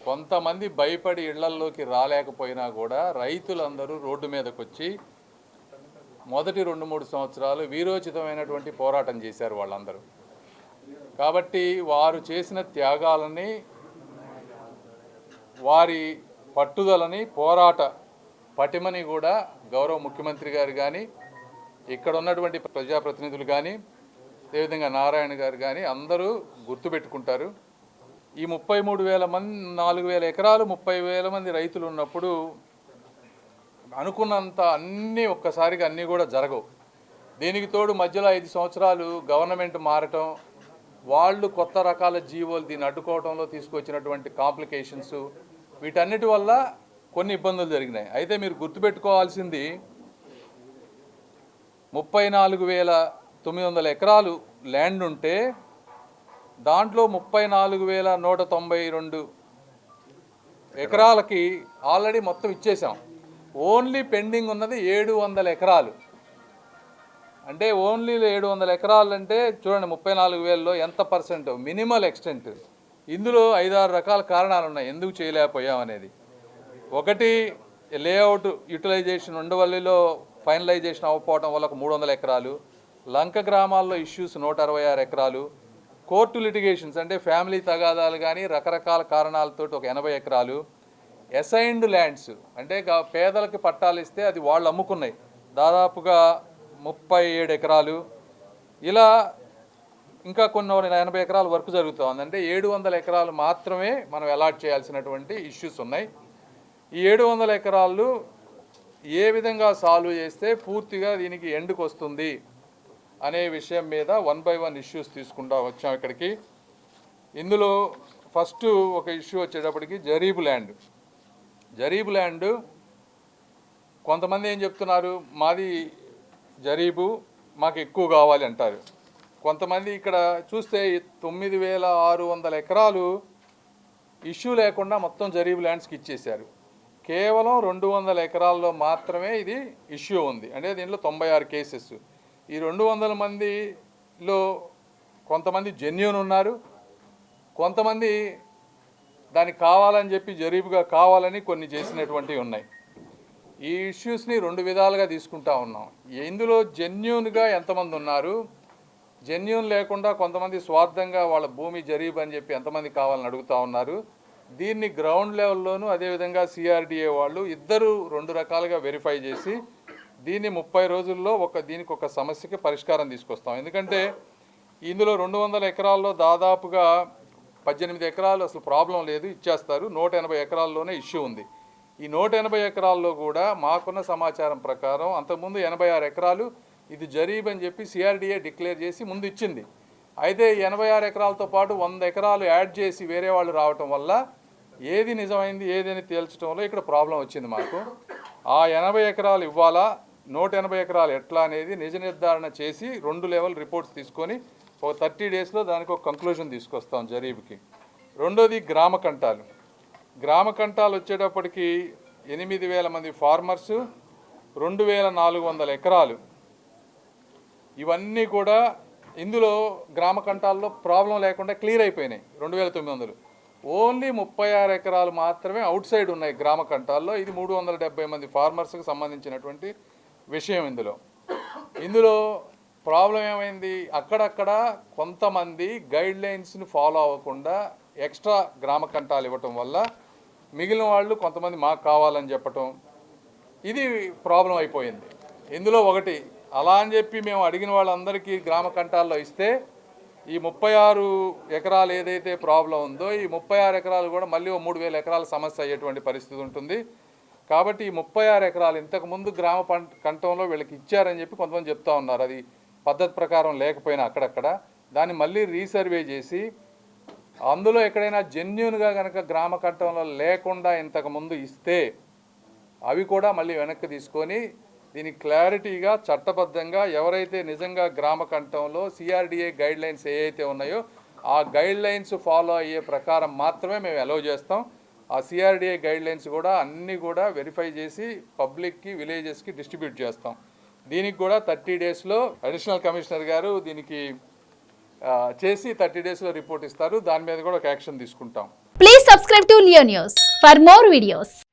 కొంతమంది భయపడి ఇళ్లల్లోకి రాలేకపోయినా కూడా రైతులందరూ రోడ్డు మీదకి వచ్చి మొదటి 2-3 సంవత్సరాలు వీరోచితమైనటువంటి పోరాటం చేశారు వాళ్ళందరూ. కాబట్టి వారు చేసిన త్యాగాలని, వారి పట్టుదలని, పోరాట పటిమని కూడా గౌరవ ముఖ్యమంత్రి గారు కానీ, ఇక్కడ ఉన్నటువంటి ప్రజాప్రతినిధులు కానీ, అదేవిధంగా నారాయణ గారు కానీ అందరూ గుర్తుపెట్టుకుంటారు. ఈ 33,000 మంది 4,000 ఎకరాలు 30,000 మంది రైతులు ఉన్నప్పుడు అనుకున్నంత అన్నీ ఒక్కసారిగా అన్నీ కూడా జరగవు. దీనికి తోడు మధ్యలో 5 సంవత్సరాలు గవర్నమెంట్ మారటం, వాళ్ళు కొత్త రకాల జీవోలు దీన్ని అడ్డుకోవడంలో తీసుకొచ్చినటువంటి కాంప్లికేషన్స్, వీటన్నిటి వల్ల కొన్ని ఇబ్బందులు జరిగినాయి. అయితే మీరు గుర్తుపెట్టుకోవాల్సింది 34,900 ఎకరాలు ల్యాండ్ ఉంటే దాంట్లో 34,192 ఎకరాలకి ఆల్రెడీ మొత్తం ఇచ్చేసాం. ఓన్లీ పెండింగ్ ఉన్నది 700 ఎకరాలు. అంటే ఓన్లీ 700 ఎకరాలు అంటే చూడండి 34,000లో ఎంత పర్సెంట్, మినిమల్ ఎక్స్టెంట్. ఇందులో 5-6 రకాల కారణాలు ఉన్నాయి ఎందుకు చేయలేకపోయాం అనేది. ఒకటి, లేఅవుట్ యూటిలైజేషన్ ఉండవల్లిలో ఫైనలైజేషన్ అవ్వకపోవడం వల్ల 300 ఎకరాలు, లంక గ్రామాల్లో ఇష్యూస్ 166 ఎకరాలు, కోర్టు లిటిగేషన్స్ అంటే ఫ్యామిలీ తగాదాలు కానీ రకరకాల కారణాలతో 80 ఎకరాలు, అసైన్డ్ ల్యాండ్స్ అంటే పేదలకి పట్టాలు ఇస్తే అది వాళ్ళు అమ్ముకున్నాయి దాదాపుగా 37 ఎకరాలు, ఇలా ఇంకా కొన్ని 80 ఎకరాల వర్క్ జరుగుతుంది. అంటే 700 ఎకరాలు మాత్రమే మనం అలాట్ చేయాల్సినటువంటి ఇష్యూస్ ఉన్నాయి. ఈ 700 ఎకరాలు ఏ విధంగా సాల్వ్ చేస్తే పూర్తిగా దీనికి ఎండ్కి వస్తుంది అనే విషయం మీద 1 by 1 ఇష్యూస్ తీసుకుంటూ వచ్చాం ఇక్కడికి. ఇందులో ఫస్ట్ ఒక ఇష్యూ వచ్చేటప్పటికి జరీబు ల్యాండ్. కొంతమంది ఏం చెప్తున్నారు, మాది జరీబు మాకు ఎక్కువ కావాలి అంటారు. కొంతమంది ఇక్కడ చూస్తే 9,600 ఎకరాలు ఇష్యూ లేకుండా మొత్తం జరీబు ల్యాండ్స్కి ఇచ్చేశారు. కేవలం 200 ఎకరాల్లో మాత్రమే ఇది ఇష్యూ ఉంది. అంటే దీంట్లో 96 కేసెస్. ఈ 200 మందిలో కొంతమంది జెన్యూన్ ఉన్నారు, కొంతమంది దానికి కావాలని చెప్పి జరీబుగా కావాలని కొన్ని చేసినటువంటివి ఉన్నాయి. ఈ ఇష్యూస్ని 2 విధాలుగా తీసుకుంటా ఉన్నాం. ఇందులో జెన్యూన్గా ఎంతమంది ఉన్నారు, జెన్యూన్ లేకుండా కొంతమంది స్వార్థంగా వాళ్ళ భూమి జరీబు అని చెప్పి ఎంతమంది కావాలని అడుగుతూ ఉన్నారు. దీన్ని గ్రౌండ్ లెవెల్లోనూ అదేవిధంగా సిఆర్డిఏ వాళ్ళు ఇద్దరు 2 రకాలుగా వెరిఫై చేసి దీన్ని 30 రోజుల్లో దీనికి ఒక సమస్యకి పరిష్కారం తీసుకొస్తాం. ఎందుకంటే ఇందులో 200 ఎకరాల్లో దాదాపుగా 18 ఎకరాలు అసలు ప్రాబ్లం లేదు, ఇచ్చేస్తారు. 180 ఎకరాల్లోనే ఇష్యూ ఉంది. ఈ 180 ఎకరాల్లో కూడా మాకున్న సమాచారం ప్రకారం అంతకుముందు 86 ఎకరాలు ఇది జరీబ్ అని చెప్పి సిఆర్డిఏ డిక్లేర్ చేసి ముందు ఇచ్చింది. అయితే 86 ఎకరాలతో పాటు 100 ఎకరాలు యాడ్ చేసి వేరే వాళ్ళు రావటం వల్ల ఏది నిజమైంది ఏదని తేల్చడంలో ఇక్కడ ప్రాబ్లం వచ్చింది మాకు. ఆ 80 ఎకరాలు ఇవ్వాలా, 180 ఎకరాలు ఎట్లా అనేది నిజ నిర్ధారణ చేసి 2 లెవెల్ రిపోర్ట్స్ తీసుకొని ఒక 30 డేస్లో దానికి ఒక కంక్లూజన్ తీసుకొస్తాం జరీబుకి. రెండోది గ్రామ కంటాలు వచ్చేటప్పటికి 8,000 మంది ఫార్మర్సు, 2,400 ఎకరాలు. ఇవన్నీ కూడా ఇందులో గ్రామ కంటాల్లో ప్రాబ్లం లేకుండా క్లియర్ అయిపోయినాయి. 2,900 ఓన్లీ 36 ఎకరాలు మాత్రమే అవుట్ సైడ్ ఉన్నాయి గ్రామ కంటాల్లో. ఇది 370 మంది ఫార్మర్స్కి సంబంధించినటువంటి విషయం. ఇందులో ప్రాబ్లం ఏమైంది, అక్కడక్కడ కొంతమంది గైడ్ లైన్స్ని ఫాలో అవ్వకుండా ఎక్స్ట్రా గ్రామ కంటాలు ఇవ్వటం వల్ల మిగిలిన వాళ్ళు కొంతమంది మాకు కావాలని చెప్పటం, ఇది ప్రాబ్లం అయిపోయింది. ఇందులో ఒకటి అలా అని చెప్పి మేము అడిగిన వాళ్ళందరికీ గ్రామ కంటాల్లో ఇస్తే ఈ 36 ఎకరాలు ఏదైతే ప్రాబ్లం ఉందో ఈ 36 ఎకరాలు కూడా మళ్ళీ 3,000 ఎకరాల సమస్య అయ్యేటువంటి పరిస్థితి ఉంటుంది. కాబట్టి ఈ 36 ఎకరాలు ఇంతకుముందు గ్రామ కంఠంలో వీళ్ళకి ఇచ్చారని చెప్పి కొంతమంది చెప్తా ఉన్నారు. అది పద్ధతి ప్రకారం లేకపోయినా అక్కడక్కడ దాన్ని మళ్ళీ రీసర్వే చేసి అందులో ఎక్కడైనా జెన్యూన్గా కనుక గ్రామ కంఠంలో లేకుండా ఇంతకుముందు ఇస్తే అవి కూడా మళ్ళీ వెనక్కి తీసుకొని దీనికి క్లారిటీగా చట్టబద్ధంగా ఎవరైతే నిజంగా గ్రామ కంఠంలో సిఆర్డిఏ గైడ్ లైన్స్ ఏవైతే ఉన్నాయో ఆ గైడ్ లైన్స్ ఫాలో అయ్యే ప్రకారం మాత్రమే మేము అలౌ చేస్తాం. ఆ సిఆర్డిఏ గైడ్ లైన్స్ కూడా అన్నీ కూడా వెరిఫై చేసి పబ్లిక్కి విలేజెస్కి డిస్ట్రిబ్యూట్ చేస్తాం. దీనికి కూడా 30 డేస్లో అడిషనల్ కమిషనర్ గారు దీనికి చేసి 30 డేస్లో రిపోర్ట్ ఇస్తారు. దాని మీద కూడా ఒక యాక్షన్ తీసుకుంటాం. Please subscribe to Leo News for more videos.